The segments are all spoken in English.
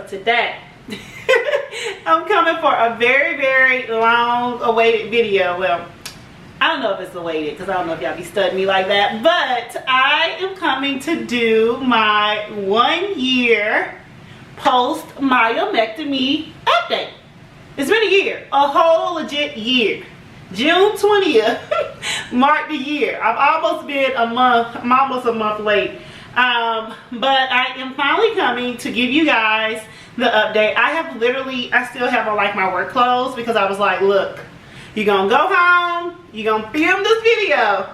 today I'm coming for a very, very long awaited video. Well, I don't know if it's awaited because I don't know if y'all be studying me like that, but I am coming to do my 1 year post myomectomy update. It's been a year, a whole legit year. June 20th marked the year. I've almost been a month, I'm almost a month late. But I am finally coming to give you guys the update. I still have on like my work clothes because I was like, look, you're gonna go home, you're gonna film this video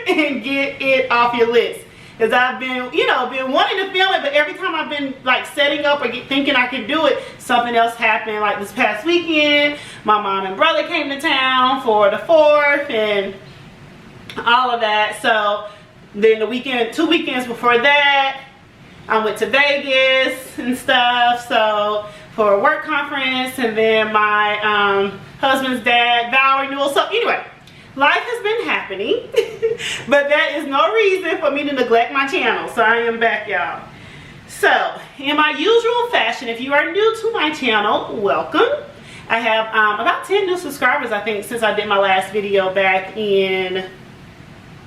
and get it off your list. Because I've been, been wanting to film it, but every time I've been like setting up or thinking I could do it, something else happened. Like this past weekend, my mom and brother came to town for the 4th and all of that. So then the weekend, 2 weekends before that, I went to Vegas and stuff, so for a work conference, and then my husband's dad vow renewal. So anyway, life has been happening, but that is no reason for me to neglect my channel. So I am back, y'all. So in my usual fashion, if you are new to my channel, welcome. I have about 10 new subscribers, I think, since I did my last video back in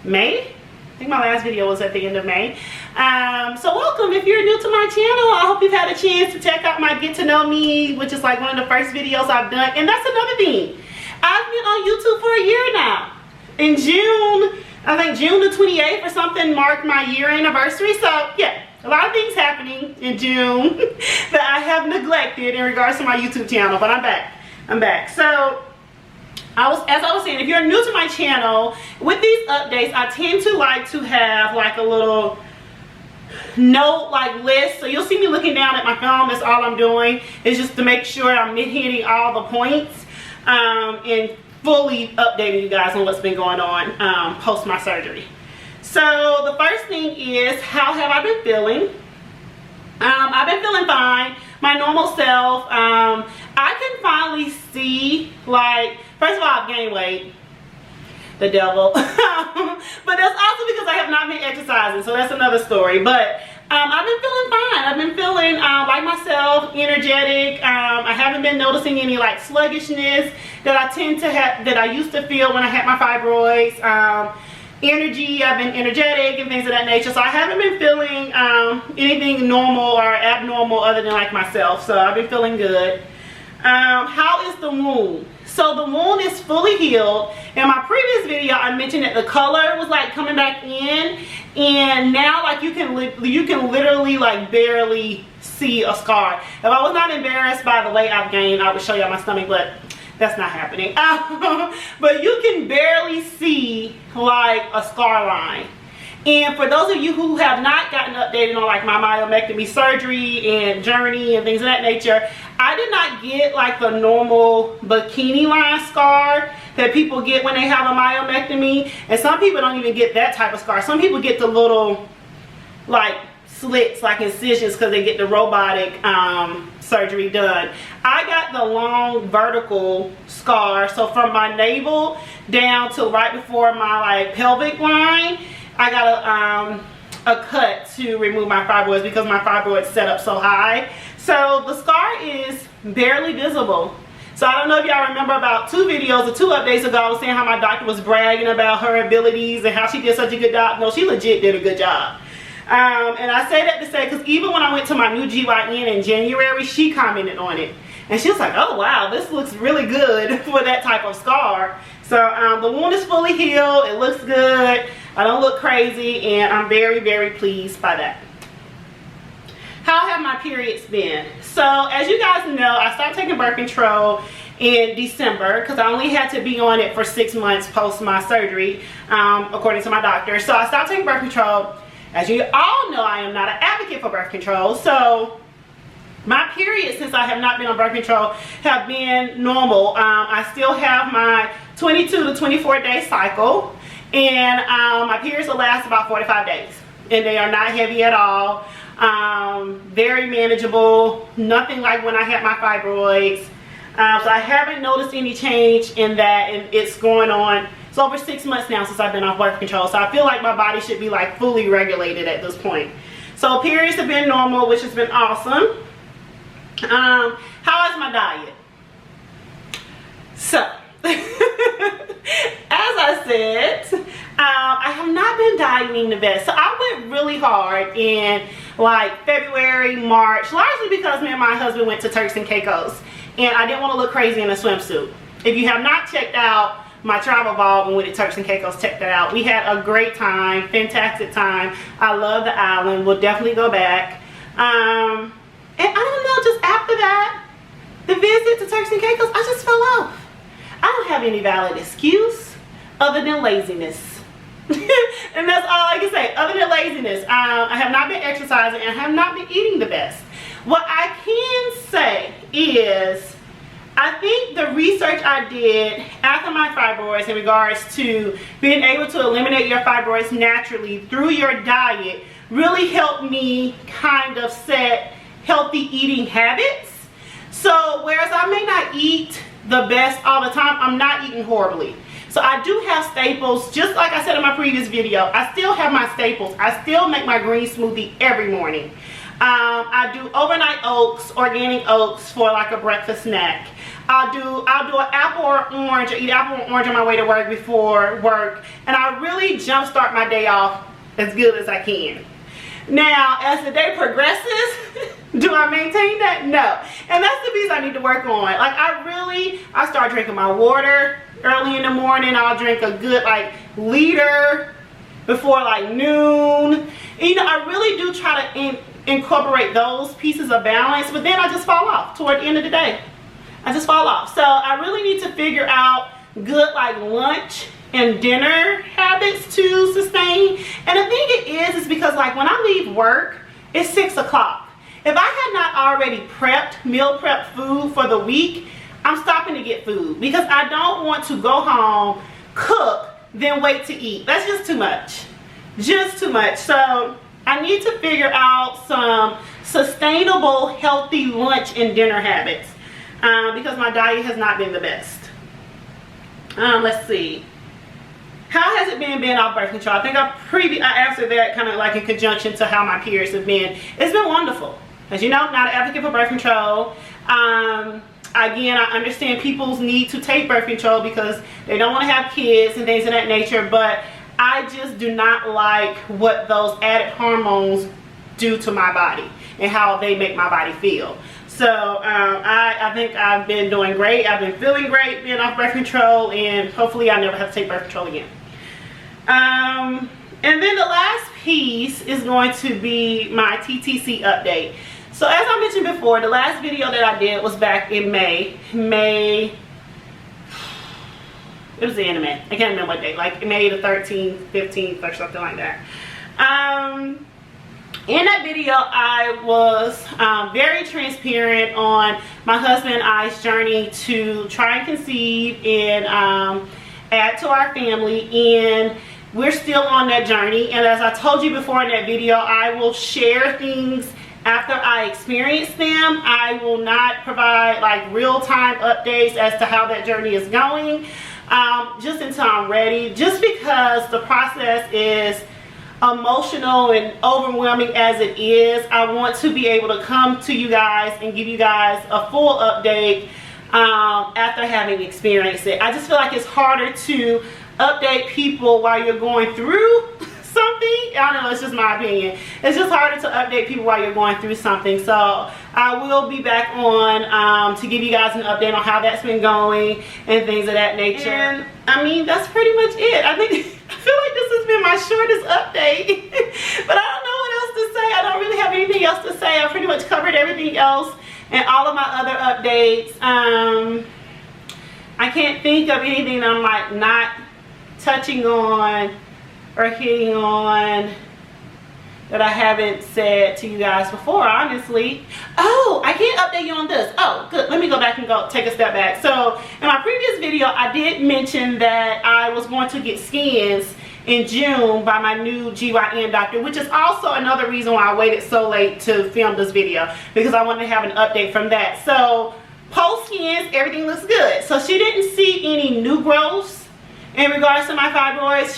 May. I think my last video was at the end of May. So welcome if you're new to my channel. I hope you've had a chance to check out my Get to Know Me, which is like one of the first videos I've done. And that's another thing. I've been on YouTube for a year now. In June, I think June the 28th or something marked my year anniversary. So yeah, a lot of things happening in June that I have neglected in regards to my YouTube channel, but I'm back. I'm back. So as I was saying, if you're new to my channel, with these updates, I tend to like to have like a little note like list. So you'll see me looking down at my phone. That's all I'm doing, is just to make sure I'm hitting all the points and fully updating you guys on what's been going on post my surgery. So the first thing is, how have I been feeling? I've been feeling fine, my normal self. I can finally see, like, first of all, I've gained weight, the devil. But that's also because I have not been exercising, so that's another story. But I've been feeling fine. I've been feeling like myself, energetic. I haven't been noticing any like sluggishness that I tend to have, that I used to feel when I had my fibroids. Energy, I've been energetic and things of that nature. So I haven't been feeling anything normal or abnormal other than like myself. So I've been feeling good. How is the wound? So the wound is fully healed. In my previous video, I mentioned that the color was like coming back in, and now like you can literally like barely see a scar. If I was not embarrassed by the weight I've gained, I would show you my stomach, but that's not happening. But you can barely see like a scar line. And for those of you who have not gotten updated on like my myomectomy surgery and journey and things of that nature, I did not get like the normal bikini line scar that people get when they have a myomectomy. And some people don't even get that type of scar. Some people get the little like slits, like incisions, because they get the robotic surgery done. I got the long vertical scar, so from my navel down to right before my like pelvic line, I got a cut to remove my fibroids because my fibroids set up so high. So the scar is barely visible. So I don't know if y'all remember about 2 videos or 2 updates ago, I was saying how my doctor was bragging about her abilities and how she did such a good job. No, she legit did a good job. And I say that to say, because even when I went to my new GYN in January, she commented on it. And she was like, oh wow, this looks really good for that type of scar. So the wound is fully healed. It looks good. I don't look crazy, and I'm very, very pleased by that. How have my periods been? So as you guys know, I started taking birth control in December because I only had to be on it for 6 months post my surgery, according to my doctor. So I started taking birth control. As you all know, I am not an advocate for birth control. So my periods, since I have not been on birth control, have been normal. I still have my 22 to 24 day cycle, and my periods will last about 45 days, and they are not heavy at all. Very manageable, nothing like when I had my fibroids. So I haven't noticed any change in that, and it's going on. It's over 6 months now since I've been off birth control, so I feel like my body should be like fully regulated at this point. So periods have been normal, which has been awesome. How is my diet? So, as I said, I have not been dieting the best. So I went really hard in like February, March, largely because me and my husband went to Turks and Caicos, and I didn't want to look crazy in a swimsuit. If you have not checked out my travel vlog when we did Turks and Caicos, check that out. We had a great time, fantastic time. I love the island. We'll definitely go back. And I don't know, just after that, the visit to Turks and Caicos, I just fell off. I don't have any valid excuse other than laziness. And that's all I can say, other than laziness. I have not been exercising and I have not been eating the best. What I can say is, I think the research I did after my fibroids in regards to being able to eliminate your fibroids naturally through your diet really helped me kind of set healthy eating habits. So whereas I may not eat the best all the time, I'm not eating horribly. So I do have staples, just like I said in my previous video. I still have my staples. I still make my green smoothie every morning. I do overnight oats, organic oats for like a breakfast snack. I'll do an apple or orange, or eat apple or orange on my way to work before work, and I really jumpstart my day off as good as I can. Now, as the day progresses, do I maintain that? No. And that's the piece I need to work on. Like I start drinking my water early in the morning. I'll drink a good like liter before like noon. And, you know, I really do try to incorporate those pieces of balance, but then I just fall off toward the end of the day. I just fall off. So I really need to figure out good like lunch and dinner habits to sustain. And the thing it is because like when I leave work, it's 6 o'clock. If I had not already meal prepped food for the week, I'm stopping to get food because I don't want to go home, cook, then wait to eat. That's just too much. Just too much. So I need to figure out some sustainable, healthy lunch and dinner habits because my diet has not been the best. Let's see. How has it been being off birth control? I think I answered that kind of like in conjunction to how my periods have been. It's been wonderful. As you know, not an advocate for birth control. Again, I understand people's need to take birth control because they don't want to have kids and things of that nature, but I just do not like what those added hormones do to my body and how they make my body feel. So I think I've been doing great. I've been feeling great being off birth control, and hopefully I never have to take birth control again. And then the last piece is going to be my TTC update. So as I mentioned before, the last video that I did was back in May. It was the end of May. I can't remember what date, like May the 13th, 15th or something like that. In that video, I was very transparent on my husband and I's journey to try and conceive and add to our family, and we're still on that journey. And as I told you before in that video, I will share things after I experience them. I will not provide like real-time updates as to how that journey is going, just until I'm ready, just because the process is emotional and overwhelming as it is. I want to be able to come to you guys and give you guys a full update after having experienced it. I just feel like it's harder to update people while you're going through something. I don't know, it's just my opinion. It's just harder to update people while you're going through something. So I will be back on to give you guys an update on how that's been going and things of that nature. And I mean, that's pretty much it. I feel like this has been my shortest update. But I don't know what else to say. I don't really have anything else to say. I pretty much covered everything else and all of my other updates. I can't think of anything that I'm like not touching on or hitting on that I haven't said to you guys before, honestly. Oh, I can't update you on this. Oh, good. Let me go back and take a step back. So in my previous video, I did mention that I was going to get scans in June by my new GYN doctor, which is also another reason why I waited so late to film this video, because I wanted to have an update from that. So post scans, everything looks good. So she didn't see any new growths in regards to my fibroids.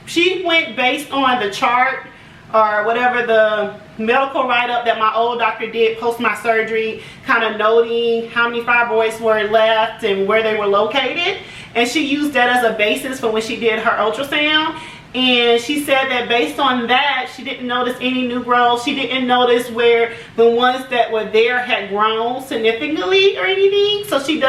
She went based on the chart or whatever the medical write-up that my old doctor did post my surgery, kind of noting how many fibroids were left and where they were located. And she used that as a basis for when she did her ultrasound. And she said that based on that, she didn't notice any new growth. She didn't notice where the ones that were there had grown significantly or anything. So she's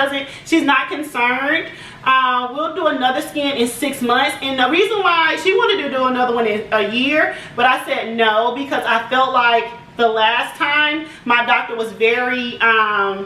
not concerned. We'll do another scan in 6 months. And the reason why she wanted to do another one in a year, but I said no, because I felt like the last time my doctor was very, I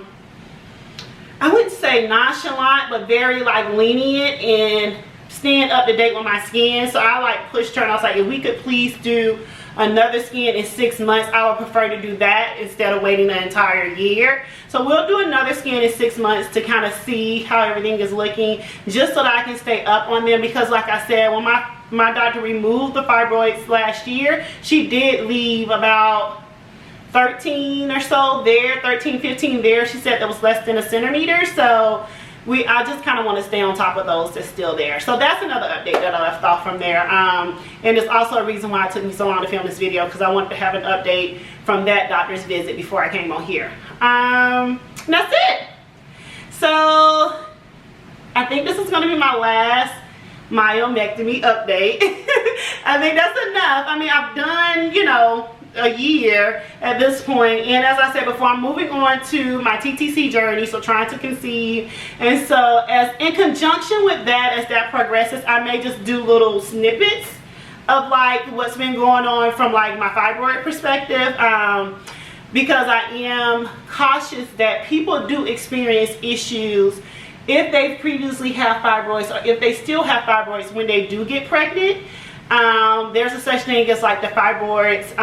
wouldn't say nonchalant, but very like lenient and staying up to date with my skin. So I like pushed her and I was like, if we could please do another scan in 6 months, I would prefer to do that instead of waiting the entire year. So we'll do another scan in 6 months to kind of see how everything is looking, just so that I can stay up on them, because like I said, when my doctor removed the fibroids last year, she did leave about 13 or so there, 13, 15 there. She said that was less than a centimeter. So I just kind of want to stay on top of those that's still there. So that's another update that I left off from there. And it's also a reason why it took me so long to film this video, because I wanted to have an update from that doctor's visit before I came on here. That's it. So I think this is going to be my last myomectomy update. I think that's enough. I mean, I've done, you know, a year at this point, and as I said before, I'm moving on to my TTC journey, so trying to conceive. And so as in conjunction with that, as that progresses, I may just do little snippets of like what's been going on from like my fibroid perspective, because I am cautious that people do experience issues if they previously have fibroids, or if they still have fibroids when they do get pregnant. There's a such thing as like the fibroids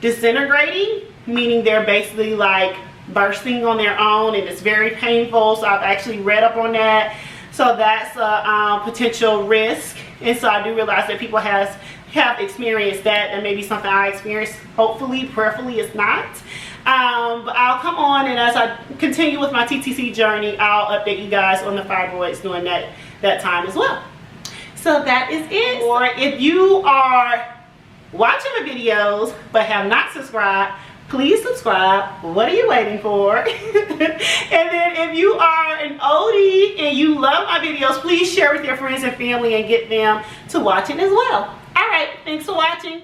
disintegrating, meaning they're basically like bursting on their own, and it's very painful. So I've actually read up on that. So that's a potential risk, and so I do realize that people have experienced that. That may be something I experienced. Hopefully, prayerfully, it's not. But I'll come on, and as I continue with my TTC journey, I'll update you guys on the fibroids during that time as well. So that is it. Or if you are watching the videos but have not subscribed, please subscribe. What are you waiting for? And then if you are an oldie and you love my videos, please share with your friends and family and get them to watch it as well. All right, thanks for watching.